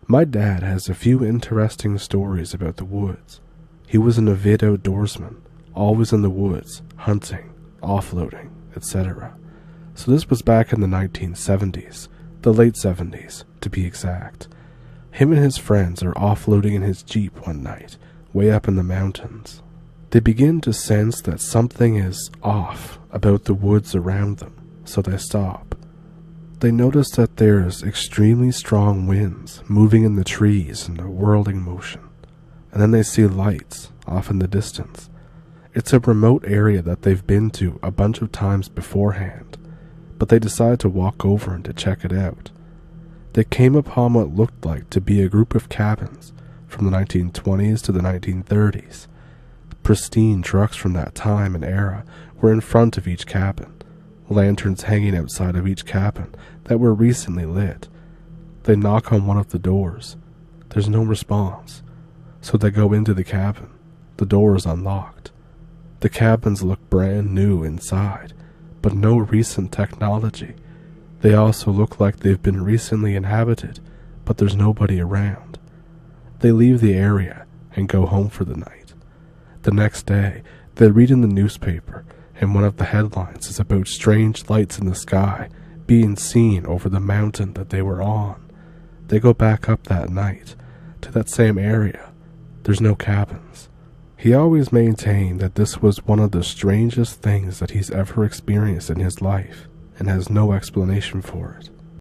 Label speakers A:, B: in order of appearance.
A: My dad has a few interesting stories about the woods. He was an avid outdoorsman, always in the woods, hunting, offloading, etc. So this was back in the 1970s, the late 70s, to be exact. Him and his friends are offloading in his Jeep one night, way up in the mountains. They begin to sense that something is off about the woods around them, so they stop. They notice that there's extremely strong winds moving in the trees in a whirling motion, and then they see lights off in the distance. It's a remote area that they've been to a bunch of times beforehand, but they decide to walk over and to check it out. They came upon what looked like to be a group of cabins from the 1920s to the 1930s. Pristine trucks from that time and era were in front of each cabin, lanterns hanging outside of each cabin that were recently lit. They knock on one of the doors. There's no response, so they go into the cabin. The door is unlocked. The cabins look brand new inside, but no recent technology. They also look like they've been recently inhabited, but there's nobody around. They leave the area and go home for the night. The next day, they read in the newspaper, and one of the headlines is about strange lights in the sky being seen over the mountain that they were on. They go back up that night to that same area. There's no cabins. He always maintained that this was one of the strangest things that he's ever experienced in his life, and has no explanation for it.